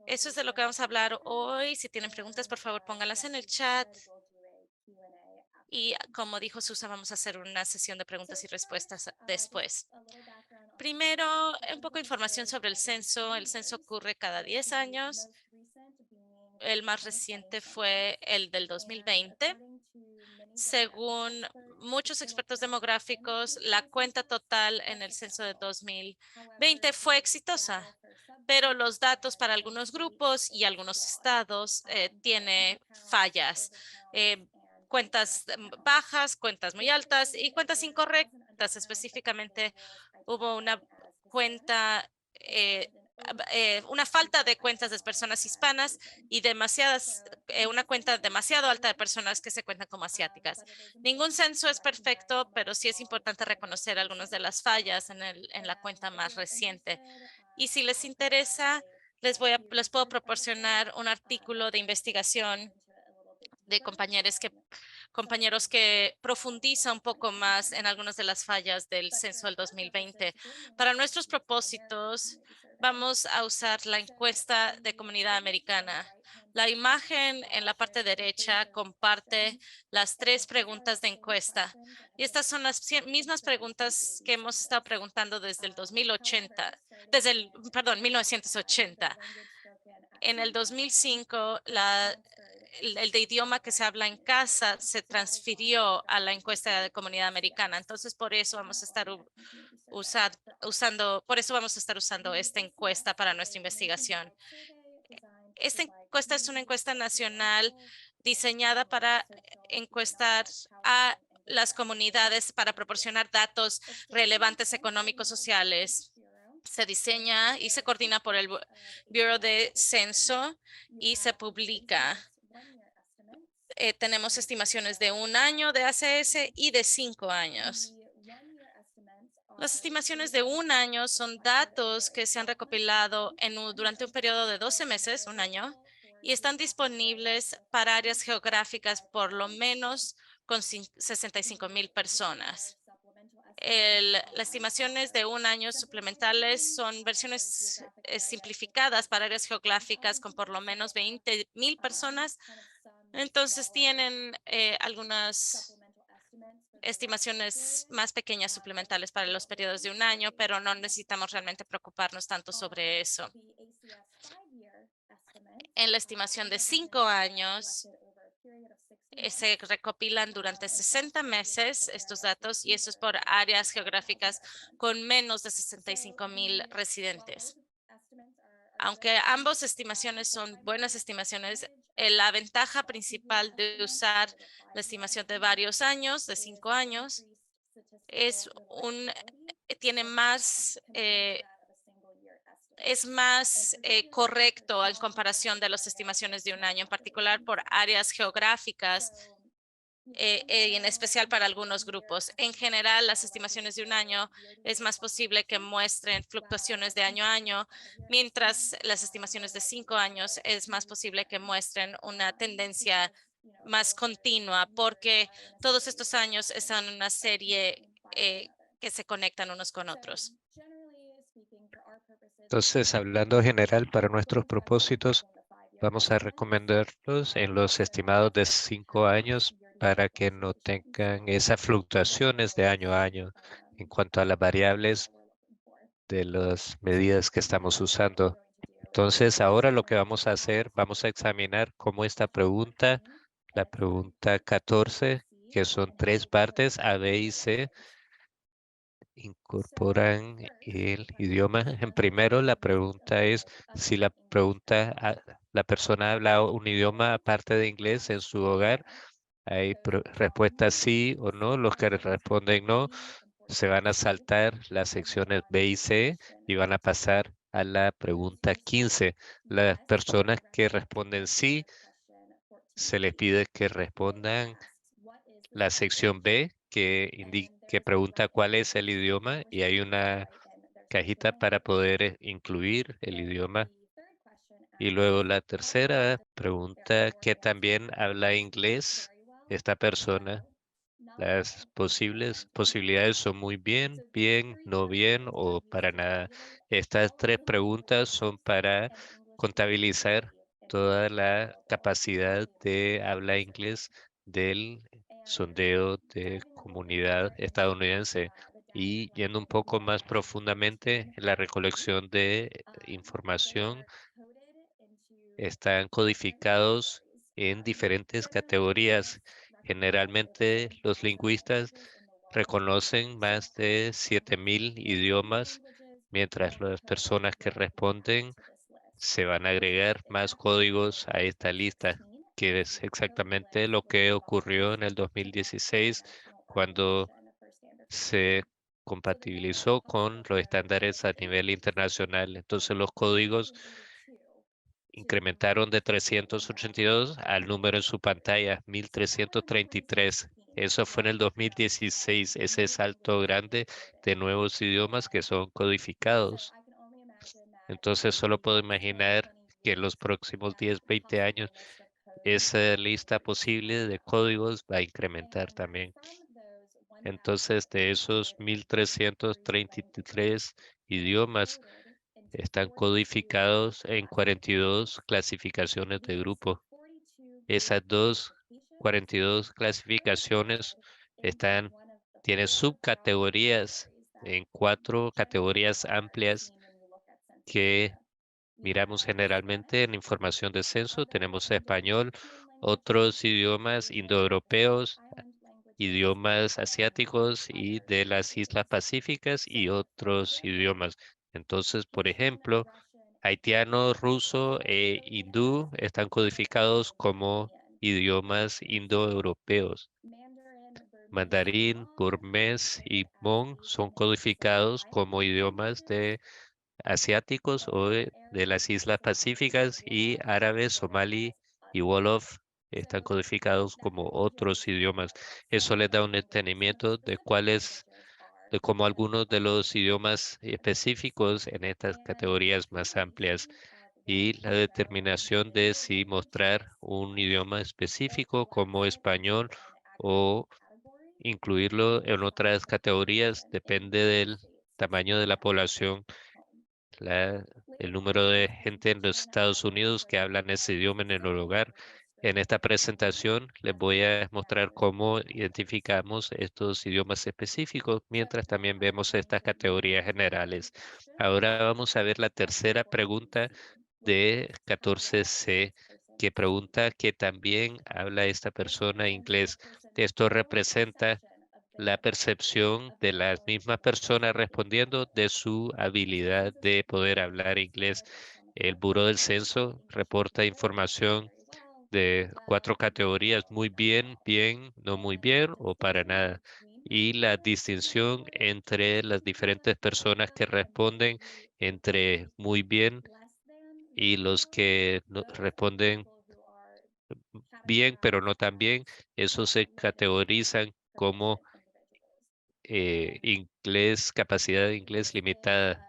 Eso es de lo que vamos a hablar hoy. Si tienen preguntas, por favor, pónganlas en el chat. Y como dijo Susa, vamos a hacer una sesión de preguntas y respuestas después. Primero, un poco de información sobre el censo. El censo ocurre cada 10 años. El más reciente fue el del 2020. Según muchos expertos demográficos, la cuenta total en el censo de 2020 fue exitosa, pero los datos para algunos grupos y algunos estados tiene fallas. Eh, Cuentas bajas, cuentas muy altas y cuentas incorrectas. Específicamente, hubo una cuenta una falta de cuentas de personas hispanas y una cuenta demasiado alta de personas que se cuentan como asiáticas. Ningún censo es perfecto, pero sí es importante reconocer algunas de las fallas en la cuenta más reciente. Y si les interesa, les puedo proporcionar un artículo de investigación de compañeros que profundiza un poco más en algunas de las fallas del censo del 2020. Para nuestros propósitos, vamos a usar la encuesta de comunidad americana. La imagen en la parte derecha comparte las 3 preguntas de encuesta. Y estas son las mismas preguntas que hemos estado preguntando desde el 2080, perdón, 1980. En el 2005, el de idioma que se habla en casa se transfirió a la encuesta de comunidad americana. Entonces, por eso vamos a estar por eso vamos a estar usando esta encuesta para nuestra investigación. Esta encuesta es una encuesta nacional diseñada para encuestar a las comunidades para proporcionar datos relevantes económicos sociales. Se diseña y se coordina por el Bureau de Censo y se publica. Tenemos estimaciones de 1 año de ACS y de 5 años. Las estimaciones de 1 año son datos que se han recopilado durante un periodo de 12 meses, 1 año, y están disponibles para áreas geográficas por lo menos con 65,000 personas. Las estimaciones de 1 año suplementales son versiones simplificadas para áreas geográficas con por lo menos 20,000 personas. Entonces tienen algunas estimaciones más pequeñas suplementales para los periodos de 1 año, pero no necesitamos realmente preocuparnos tanto sobre eso. En la estimación de 5 años, se recopilan durante 60 meses estos datos y eso es por áreas geográficas con menos de 65,000 residentes. Aunque ambas estimaciones son buenas estimaciones, la ventaja principal de usar la estimación de varios años, de 5 años, tiene más, es más correcto en comparación de las estimaciones de 1 año, en particular por áreas geográficas y en especial para algunos grupos. En general, las estimaciones de 1 año es más posible que muestren fluctuaciones de año a año, mientras las estimaciones de 5 años es más posible que muestren una tendencia más continua, porque todos estos años están en una serie que se conectan unos con otros. Entonces, hablando general para nuestros propósitos, vamos a recomendarlos en los estimados de 5 años para que no tengan esas fluctuaciones de año a año en cuanto a las variables de las medidas que estamos usando. Entonces, ahora lo que vamos a hacer, vamos a examinar cómo esta pregunta, la pregunta 14, que son 3 partes, A, B y C, incorporan el idioma. En primero, la pregunta es si la persona habla un idioma aparte de inglés en su hogar. Hay respuestas sí o no. Los que responden no se van a saltar las secciones B y C y van a pasar a la pregunta 15. Las personas que responden sí, se les pide que respondan la sección B que pregunta cuál es el idioma y hay una cajita para poder incluir el idioma. Y luego la tercera pregunta, ¿qué también habla inglés esta persona? Las posibilidades son muy bien, bien, no bien o para nada. Estas 3 preguntas son para contabilizar toda la capacidad de habla inglés del sondeo de comunidad estadounidense y yendo un poco más profundamente en la recolección de información, están codificados en diferentes categorías. Generalmente los lingüistas reconocen más de 7.000 idiomas, mientras las personas que responden se van a agregar más códigos a esta lista, que es exactamente lo que ocurrió en el 2016 cuando se compatibilizó con los estándares a nivel internacional. Entonces los códigos incrementaron de 382 al número en su pantalla, 1333. Eso fue en el 2016, ese salto grande de nuevos idiomas que son codificados. Entonces solo puedo imaginar que en los próximos 10, 20 años esa lista posible de códigos va a incrementar también. Entonces de esos 1333 idiomas están codificados en 42 clasificaciones de grupo. Esas 42 clasificaciones están, tienen subcategorías en 4 categorías amplias que miramos generalmente en información de censo. Tenemos español, otros idiomas indoeuropeos, idiomas asiáticos y de las islas pacíficas y otros idiomas. Entonces, por ejemplo, haitiano, ruso e hindú están codificados como idiomas indoeuropeos. Mandarín, burmés y Hmong son codificados como idiomas de asiáticos o de las islas pacíficas y árabe, somalí y wolof están codificados como otros idiomas. Eso les da un entendimiento de cuáles, de cómo algunos de los idiomas específicos en estas categorías más amplias y la determinación de si mostrar un idioma específico como español o incluirlo en otras categorías depende del tamaño de la población, la- el número de gente en los Estados Unidos que hablan ese idioma en el hogar. En esta presentación les voy a mostrar cómo identificamos estos idiomas específicos, mientras también vemos estas categorías generales. Ahora vamos a ver la tercera pregunta de 14C, que pregunta que también habla esta persona inglés. Esto representa la percepción de las mismas personas respondiendo de su habilidad de poder hablar inglés. El Buró del Censo reporta información de 4 categorías: muy bien, bien, no muy bien o para nada. Y la distinción entre las diferentes personas que responden entre muy bien y los que responden bien, pero no tan bien, esos se categorizan como inglés, capacidad de inglés limitada.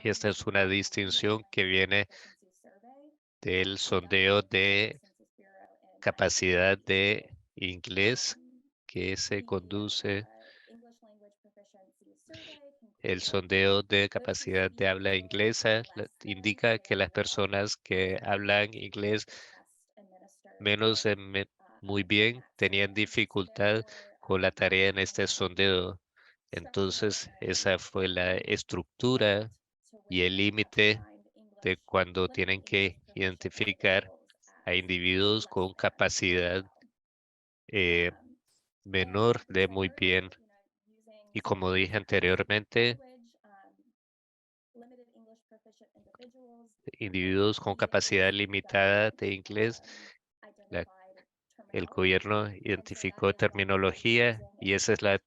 Y esta es una distinción que viene del sondeo de capacidad de inglés que se conduce, el sondeo de capacidad de habla inglesa indica que las personas que hablan inglés menos muy bien tenían dificultad con la tarea en este sondeo. Entonces, esa fue la estructura y el límite de cuando tienen que identificar a individuos con capacidad eh, menor de muy bien. Y como dije anteriormente, individuos con capacidad limitada de inglés, la- el gobierno identificó terminología y esa es la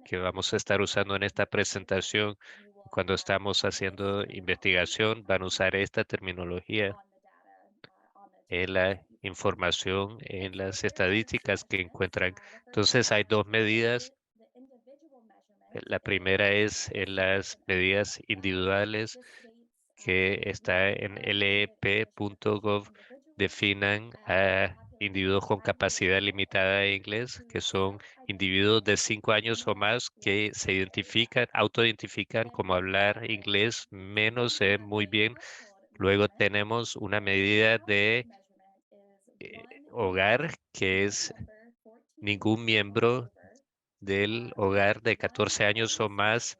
que vamos a estar usando en esta presentación. Cuando estamos haciendo investigación, van a usar esta terminología en la información, en las estadísticas que encuentran. Entonces, hay dos medidas. La primera es en las medidas individuales que está en lep.gov. Definan a individuos con capacidad limitada de inglés, que son individuos de 5 años o más que se identifican, autoidentifican como hablar inglés menos muy bien Luego tenemos una medida de hogar, que es ningún miembro del hogar de 14 años o más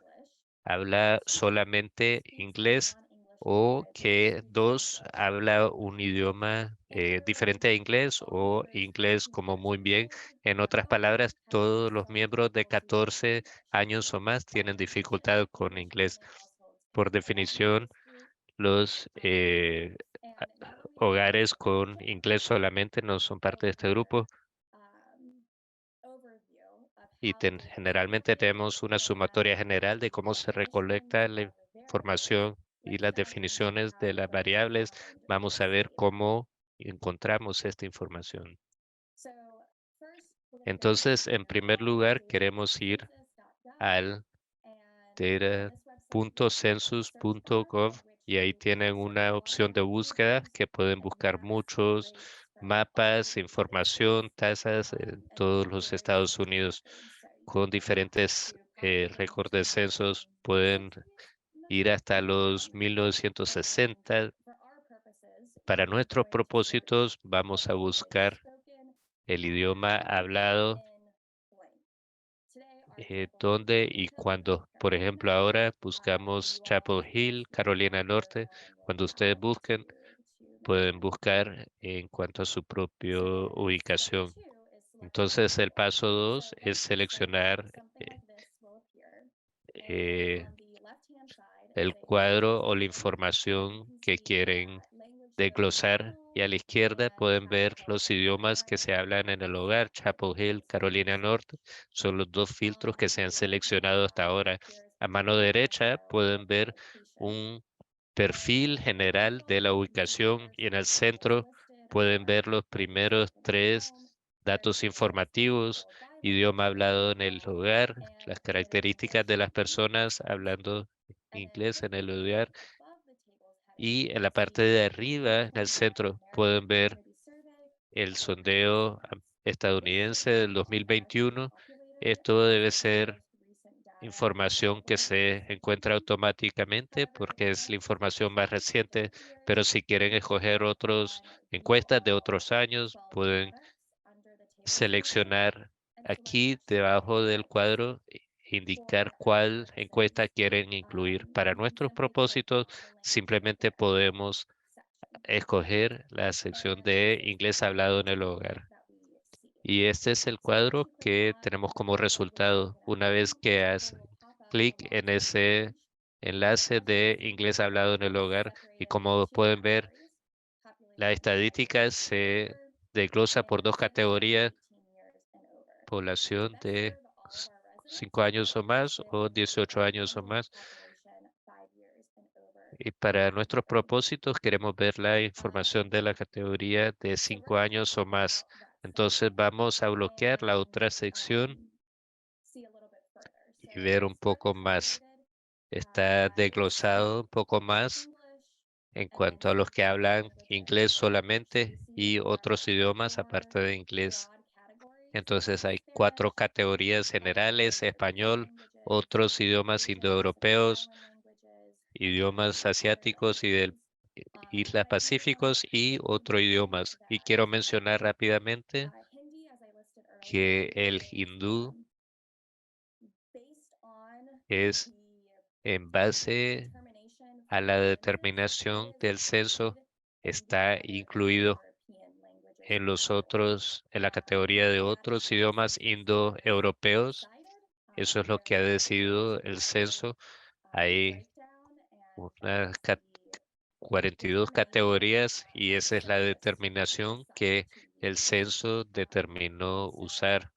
habla solamente inglés, o que dos habla un idioma diferente a inglés o inglés como muy bien. En otras palabras, todos los miembros de 14 años o más tienen dificultad con inglés. Por definición, los a- hogares con inglés solamente no son parte de este grupo, y generalmente tenemos una sumatoria general de cómo se recolecta la información y las definiciones de las variables. Vamos a ver cómo encontramos esta información. Entonces, en primer lugar, queremos ir al data.census.gov y ahí tienen una opción de búsqueda que pueden buscar muchos mapas, información, tasas en todos los Estados Unidos con diferentes récords de censos. Pueden ir hasta los 1960. Para nuestros propósitos, vamos a buscar el idioma hablado, dónde y cuándo. Por ejemplo, ahora buscamos Chapel Hill, Carolina Norte. Cuando ustedes busquen, pueden buscar en cuanto a su propia ubicación. Entonces, el paso 2 es seleccionar eh, el cuadro o la información que quieren desglosar, y a la izquierda pueden ver los idiomas que se hablan en el hogar. Chapel Hill, Carolina Norte, son los dos filtros que se han seleccionado hasta ahora. A mano derecha pueden ver un perfil general de la ubicación, y en el centro pueden ver los primeros tres datos informativos: idioma hablado en el hogar, las características de las personas hablando inglés en el hogar, y en la parte de arriba, en el centro, pueden ver el sondeo estadounidense del 2021. Esto debe ser información que se encuentra automáticamente porque es la información más reciente, pero si quieren escoger otras encuestas de otros años, pueden seleccionar aquí debajo del cuadro, indicar cuál encuesta quieren incluir. Para nuestros propósitos, simplemente podemos escoger la sección de inglés hablado en el hogar. Y este es el cuadro que tenemos como resultado una vez que haces clic en ese enlace de inglés hablado en el hogar. Y como pueden ver, la estadística se desglosa por dos categorías: población de 5 años o más o 18 años o más. Y para nuestros propósitos queremos ver la información de la categoría de 5 años o más. Entonces vamos a bloquear la otra sección y ver un poco más. Está desglosado un poco más en cuanto a los que hablan inglés solamente y otros idiomas aparte de inglés. Entonces hay 4 categorías generales: español, otros idiomas indoeuropeos, idiomas asiáticos y del Islas Pacíficos, y otros idiomas. Y quiero mencionar rápidamente que el hindú es en base a la determinación del censo, está incluido en los otros, en la categoría de otros idiomas indoeuropeos. Eso es lo que ha decidido el censo. Hay unas 42 categorías y esa es la determinación que el censo determinó usar.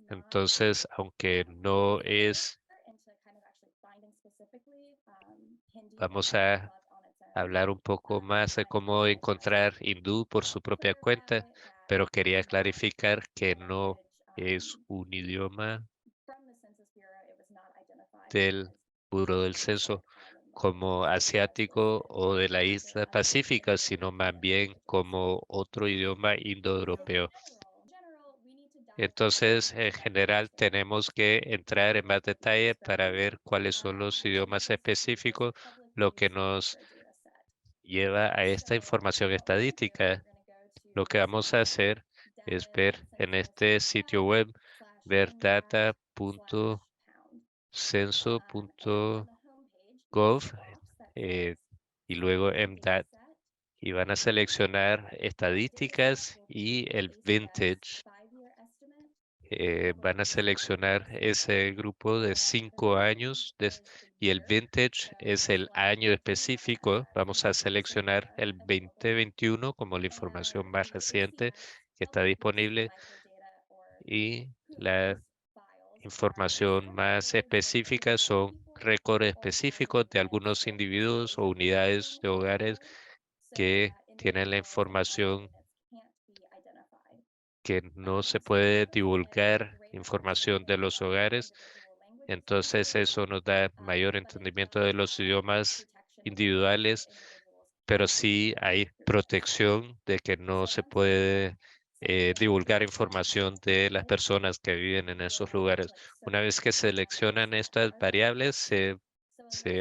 Entonces, aunque no es, vamos a hablar un poco más de cómo encontrar hindú por su propia cuenta, pero quería clarificar que no es un idioma del Buró del Censo como asiático o de la isla pacífica, sino más bien como otro idioma indoeuropeo. Entonces, en general, tenemos que entrar en más detalle para ver cuáles son los idiomas específicos, lo que nos lleva a esta información estadística. Lo que vamos a hacer es ver en este sitio web, ver data.censo.gov y luego MDAT. Y van a seleccionar estadísticas y el vintage. Van a seleccionar ese grupo de 5 años y el vintage es el año específico. Vamos a seleccionar el 2021 como la información más reciente que está disponible y la información más específica son récords específicos de algunos individuos o unidades de hogares que tienen la información que no se puede divulgar información de los hogares. Entonces eso nos da mayor entendimiento de los idiomas individuales, pero sí hay protección de que no se puede divulgar información de las personas que viven en esos lugares. Una vez que seleccionan estas variables, se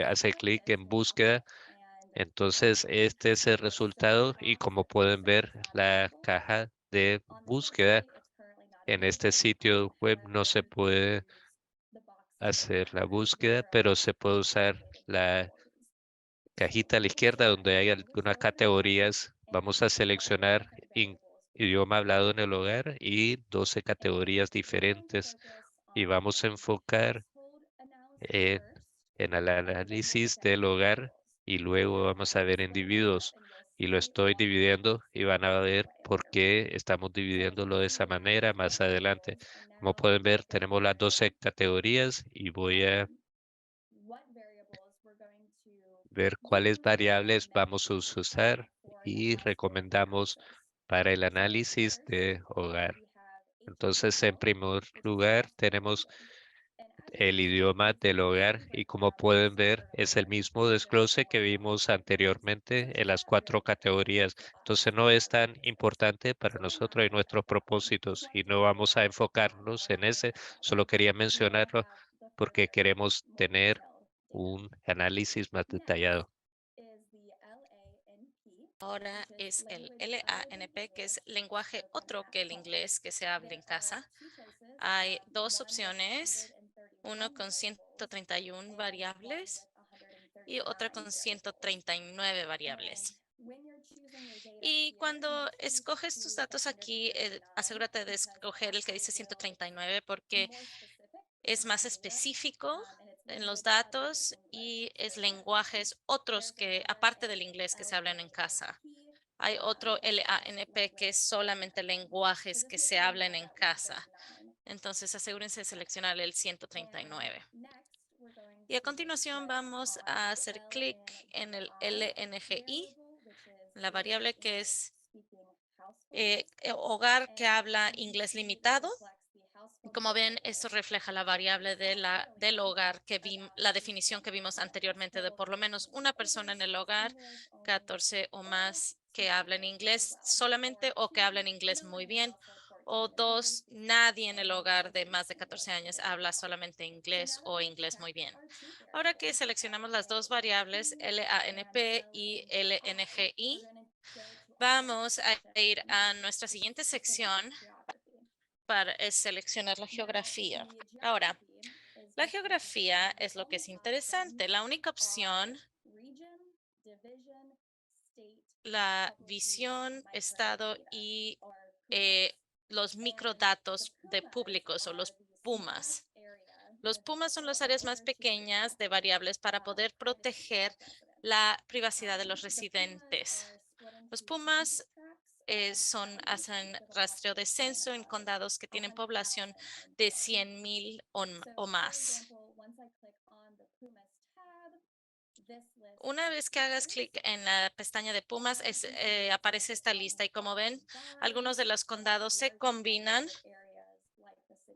hace clic en búsqueda. Entonces, este es el resultado y como pueden ver, la caja de búsqueda en este sitio web no se puede hacer la búsqueda, pero se puede usar la cajita a la izquierda donde hay algunas categorías. Vamos a seleccionar idioma hablado en el hogar y 12 categorías diferentes y vamos a enfocar en, en el análisis del hogar y luego vamos a ver individuos y lo estoy dividiendo y van a ver por qué estamos dividiéndolo de esa manera más adelante. Como pueden ver, tenemos las 12 categorías y voy a ver cuáles variables vamos a usar y recomendamos para el análisis de hogar. Entonces, en primer lugar, tenemos el idioma del hogar y como pueden ver es el mismo desglose que vimos anteriormente en las 4 categorías. Entonces no es tan importante para nosotros y nuestros propósitos y no vamos a enfocarnos en ese. Solo quería mencionarlo porque queremos tener un análisis más detallado. Ahora es el LANP, que es lenguaje otro que el inglés que se habla en casa. Hay dos opciones, uno con 131 variables y otra con 139 variables. Y cuando escoges tus datos aquí, asegúrate de escoger el que dice 139 porque es más específico en los datos y es lenguajes otros que, aparte del inglés que se hablan en casa. Hay otro LANP que es solamente lenguajes que se hablan en casa. Entonces asegúrense de seleccionar el 139. Y a continuación vamos a hacer clic en el LNGI, la variable que es hogar que habla inglés limitado. Como ven, esto refleja la variable del hogar la definición que vimos anteriormente de por lo menos una persona en el hogar, 14 o más que hablan inglés solamente o que hablan inglés muy bien, o dos, nadie en el hogar de más de 14 años habla solamente inglés o inglés muy bien. Ahora que seleccionamos las dos variables LANP y LNGI, vamos a ir a nuestra siguiente sección para seleccionar la geografía. Ahora, la geografía es lo que es interesante. La única opción, la visión, estado y los microdatos de públicos o los PUMAs. Los PUMAs son las áreas más pequeñas de variables para poder proteger la privacidad de los residentes. Los PUMAs hacen rastreo de censo en condados que tienen población de 100,000 o más. Una vez que hagas clic en la pestaña de Pumas, aparece esta lista y como ven, algunos de los condados se combinan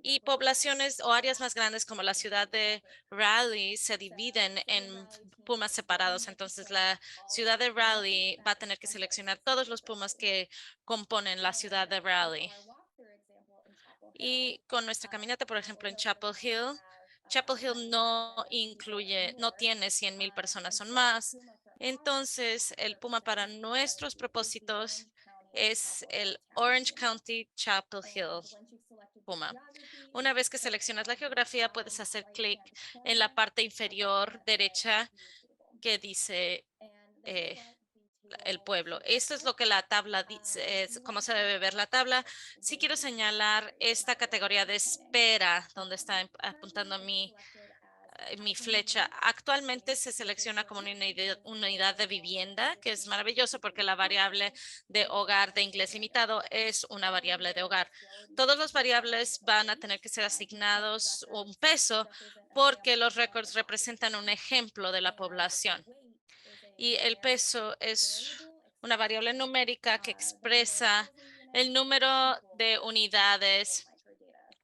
y poblaciones o áreas más grandes como la ciudad de Raleigh se dividen en pumas separados. Entonces, la ciudad de Raleigh va a tener que seleccionar todos los pumas que componen la ciudad de Raleigh. Y con nuestra caminata, por ejemplo, en Chapel Hill no tiene 100,000 personas o más. Entonces, el PUMA para nuestros propósitos es el Orange County Chapel Hill PUMA. Una vez que seleccionas la geografía, puedes hacer clic en la parte inferior derecha que dice el pueblo. Esto es lo que la tabla dice, es cómo se debe ver la tabla. Sí quiero señalar esta categoría de espera, donde está apuntando mi flecha. Actualmente se selecciona como una unidad de vivienda, que es maravilloso porque la variable de hogar de inglés limitado es una variable de hogar. Todos los variables van a tener que ser asignados un peso porque los récords representan un ejemplo de la población. Y el peso es una variable numérica que expresa el número de unidades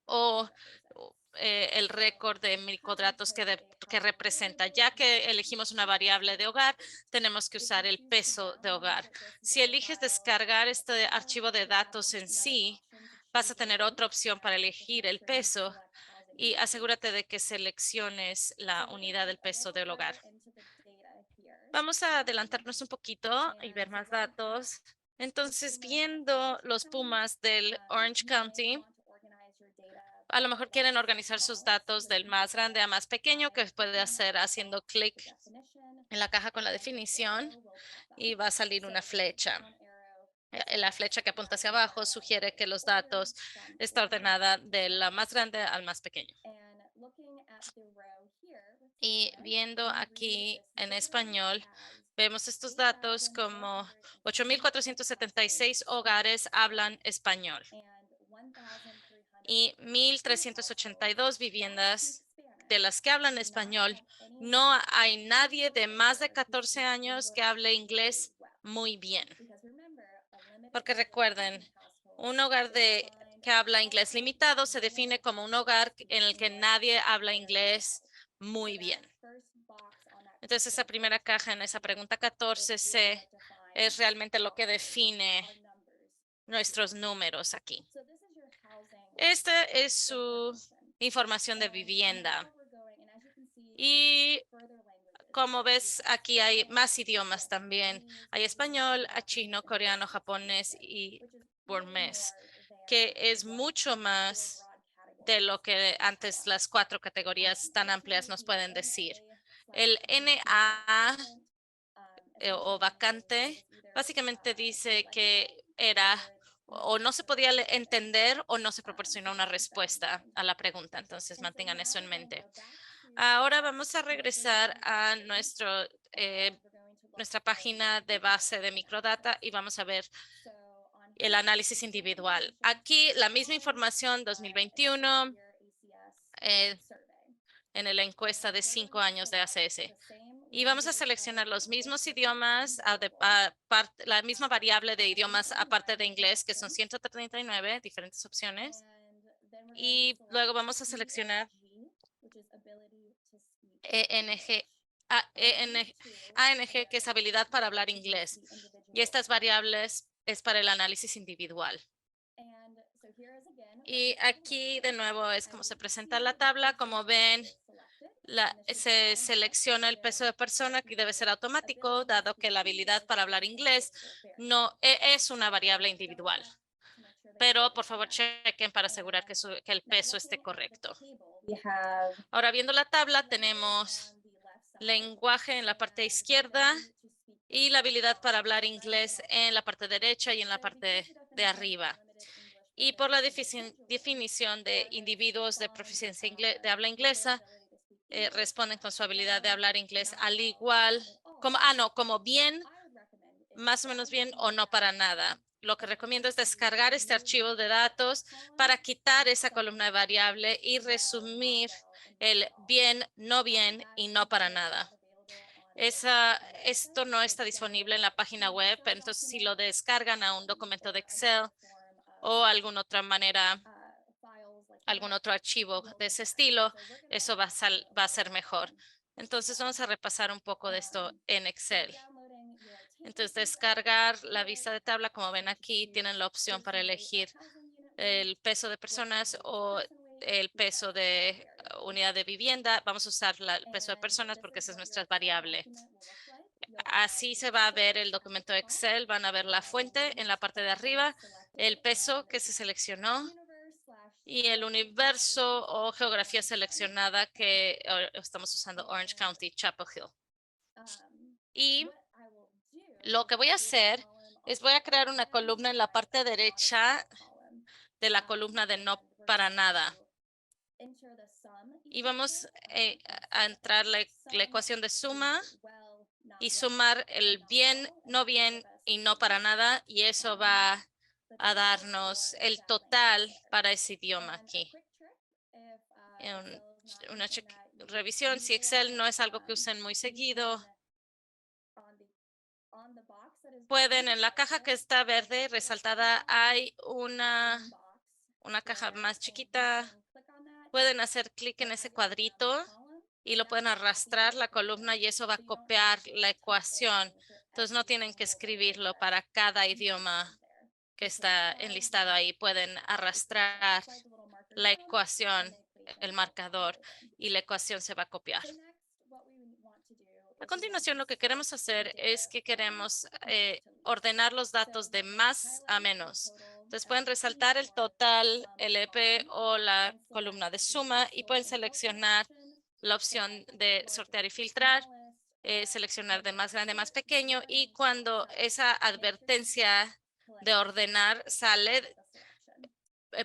o el récord de microdatos que representa. Ya que elegimos una variable de hogar, tenemos que usar el peso de hogar. Si eliges descargar este archivo de datos en sí, vas a tener otra opción para elegir el peso y asegúrate de que selecciones la unidad del peso del hogar. Vamos a adelantarnos un poquito y ver más datos. Entonces, viendo los pumas del Orange County, a lo mejor quieren organizar sus datos del más grande a más pequeño, que puede hacer haciendo clic en la caja con la definición y va a salir una flecha. La flecha que apunta hacia abajo sugiere que los datos está ordenada de la más grande al más pequeño. Y viendo aquí en español, vemos estos datos como 8,476 hogares hablan español y 1,382 viviendas de las que hablan español. No hay nadie de más de 14 años que hable inglés muy bien. Porque recuerden, un hogar que habla inglés limitado se define como un hogar en el que nadie habla inglés muy bien. Entonces, esa primera caja en esa pregunta 14C es realmente lo que define nuestros números aquí. Esta es su información de vivienda. Y como ves, aquí hay más idiomas también. Hay español, chino, coreano, japonés y burmés, que es mucho más de lo que antes las 4 categorías tan amplias nos pueden decir. El NA o vacante básicamente dice que era o no se podía entender o no se proporcionó una respuesta a la pregunta. Entonces mantengan eso en mente. Ahora vamos a regresar a nuestra página de base de microdata y vamos a ver el análisis individual. Aquí la misma información 2021 en la encuesta de 5 años de ACS. Y vamos a seleccionar los mismos idiomas, la misma variable de idiomas aparte de inglés, que son 139 diferentes opciones. Y luego vamos a seleccionar ANG, que es habilidad para hablar inglés. Y estas variables es para el análisis individual. Y aquí de nuevo es como se presenta la tabla. Como ven, se selecciona el peso de persona, que debe ser automático, dado que la habilidad para hablar inglés no es una variable individual. Pero por favor chequen para asegurar que el peso esté correcto. Ahora viendo la tabla tenemos lenguaje en la parte izquierda y la habilidad para hablar inglés en la parte derecha y en la parte de arriba. Y por la definición de individuos de proficiencia de habla inglesa, responden con su habilidad de hablar inglés al igual, como bien, más o menos bien o no para nada. Lo que recomiendo es descargar este archivo de datos para quitar esa columna de variable y resumir el bien, no bien y no para nada. Esto no está disponible en la página web, entonces si lo descargan a un documento de Excel o alguna otra manera, algún otro archivo de ese estilo, eso va a ser mejor. Entonces vamos a repasar un poco de esto en Excel. Entonces descargar la vista de tabla, como ven aquí, tienen la opción para elegir el peso de personas o el peso de unidad de vivienda. Vamos a usar el peso de personas porque esa es nuestra variable. así se va a ver el documento Excel. Van a ver la fuente en la parte de arriba, el peso que se seleccionó y el universo o geografía seleccionada que estamos usando Orange County, Chapel Hill. Y lo que voy a hacer es voy a crear una columna en la parte derecha de la columna de no para nada. Y vamos a entrar la ecuación de suma y sumar el bien, no bien y no para nada. Y eso va a darnos el total para ese idioma aquí. Una revisión, si Excel no es algo que usen muy seguido, pueden en la caja que está verde resaltada hay una caja más chiquita. Pueden hacer clic en ese cuadrito y lo pueden arrastrar la columna y eso va a copiar la ecuación. Entonces no tienen que escribirlo para cada idioma que está enlistado ahí. Pueden arrastrar la ecuación, el marcador, y la ecuación se va a copiar. A continuación, lo que queremos hacer es que queremos ordenar los datos de más a menos. Entonces pueden resaltar el total, el EP o la columna de suma y pueden seleccionar la opción de sortear y filtrar, seleccionar de más grande a más pequeño y cuando esa advertencia de ordenar sale,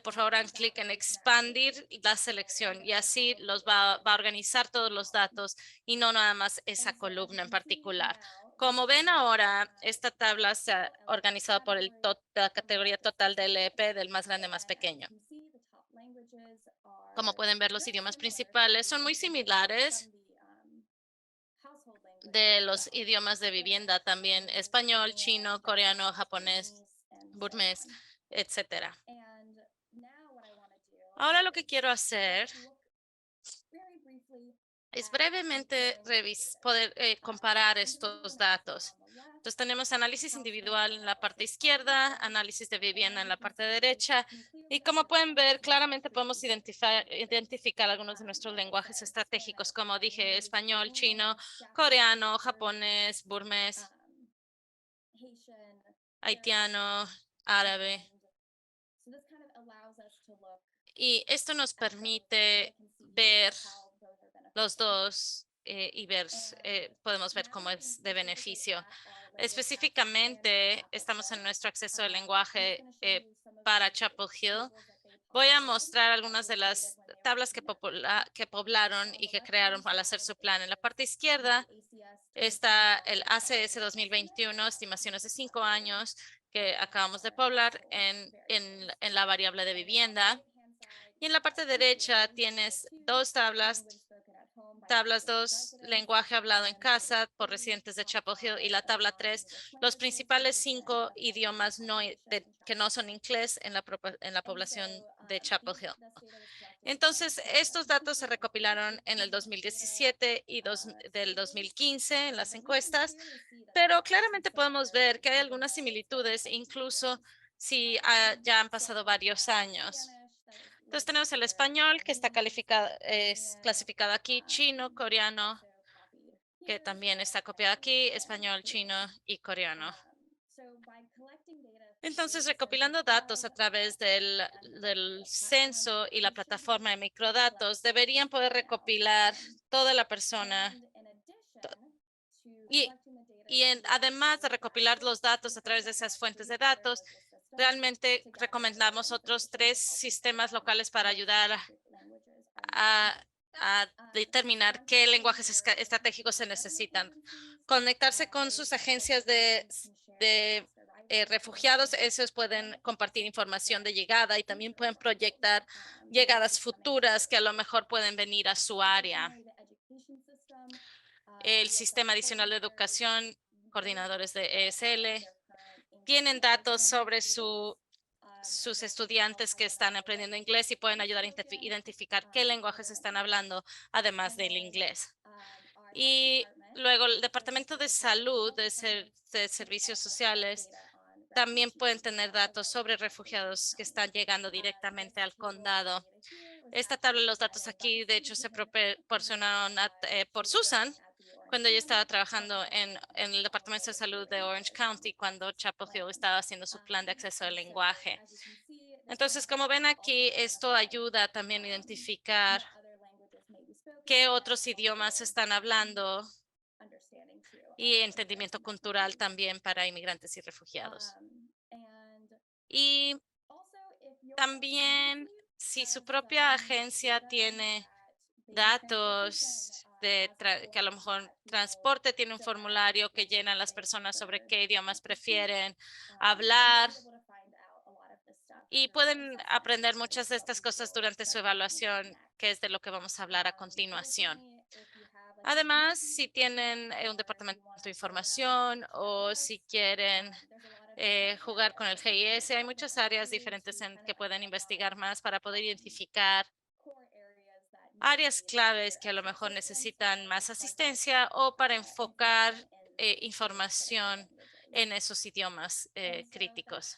por favor hagan clic en expandir la selección y así los va a organizar todos los datos y no nada más esa columna en particular. Como ven ahora, esta tabla se ha organizado por la categoría total del EP, del más grande más pequeño. Como pueden ver, los idiomas principales son muy similares de los idiomas de vivienda, también español, chino, coreano, japonés, burmés, etcétera. Ahora lo que quiero hacer es brevemente poder comparar estos datos. Entonces tenemos análisis individual en la parte izquierda, análisis de vivienda en la parte derecha. Y como pueden ver, claramente podemos identificar algunos de nuestros lenguajes estratégicos, como dije, español, chino, coreano, japonés, burmés, haitiano, árabe. Y esto nos permite ver los dos y podemos ver cómo es de beneficio. Específicamente, estamos en nuestro acceso al lenguaje para Chapel Hill. Voy a mostrar algunas de las tablas que poblaron y que crearon al hacer su plan. En la parte izquierda está el ACS 2021, estimaciones de 5 años que acabamos de poblar en la variable de vivienda. Y en la parte derecha tienes dos tablas 2, lenguaje hablado en casa por residentes de Chapel Hill, y la tabla 3, los principales 5 idiomas que no son inglés en la población de Chapel Hill. Entonces, estos datos se recopilaron en el 2017 y del 2015 en las encuestas, pero claramente podemos ver que hay algunas similitudes, incluso si ya han pasado varios años. Entonces tenemos el español que está clasificado aquí, chino, coreano, que también está copiado aquí, español, chino y coreano. Entonces, recopilando datos a través del censo y la plataforma de microdatos, deberían poder recopilar toda la persona. Además de recopilar los datos a través de esas fuentes de datos, realmente recomendamos otros 3 sistemas locales para ayudar a determinar qué lenguajes estratégicos se necesitan. Conectarse con sus agencias de refugiados, esos pueden compartir información de llegada y también pueden proyectar llegadas futuras que a lo mejor pueden venir a su área. El sistema adicional de educación, coordinadores de ESL, tienen datos sobre sus estudiantes que están aprendiendo inglés y pueden ayudar a identificar qué lenguajes están hablando, además del inglés. Y luego el Departamento de Salud de Servicios Sociales también pueden tener datos sobre refugiados que están llegando directamente al condado. Esta tabla de los datos aquí, de hecho, se proporcionaron por Susan cuando yo estaba trabajando en el Departamento de Salud de Orange County, cuando Chapel Hill estaba haciendo su plan de acceso al lenguaje. Entonces, como ven aquí, esto ayuda también a identificar qué otros idiomas se están hablando y entendimiento cultural también para inmigrantes y refugiados. Y también, si su propia agencia tiene datos que a lo mejor transporte tiene un formulario que llenan las personas sobre qué idiomas prefieren hablar y pueden aprender muchas de estas cosas durante su evaluación, que es de lo que vamos a hablar a continuación. Además, si tienen un departamento de información o si quieren jugar con el GIS, hay muchas áreas diferentes en que pueden investigar más para poder identificar áreas claves que a lo mejor necesitan más asistencia o para enfocar información en esos idiomas críticos.